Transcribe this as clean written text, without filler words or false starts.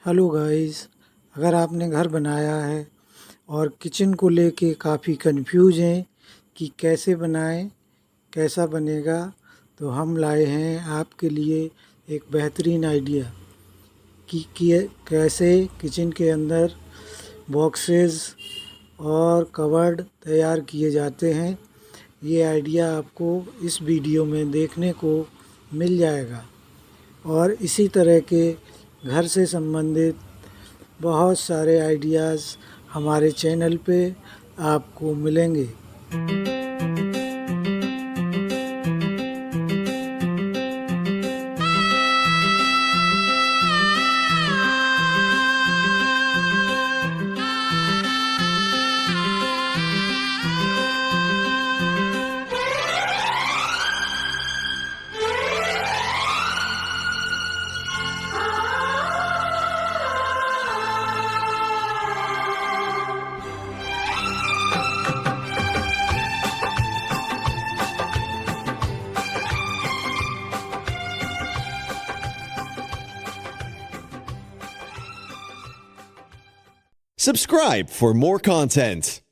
Hello guys, अगर आपने घर बनाया है और किचन को लेके काफ़ी कंफ्यूज हैं कि कैसे बनाएं, कैसा बनेगा, तो हम लाए हैं आपके लिए एक बेहतरीन आइडिया कि कैसे किचन के अंदर बॉक्सेस और कवर्ड तैयार किए जाते हैं। ये आइडिया आपको इस वीडियो में देखने को मिल जाएगा और इसी तरह के घर से संबंधित बहुत सारे आइडियाज़ हमारे चैनल पे आपको मिलेंगे। Subscribe for more content.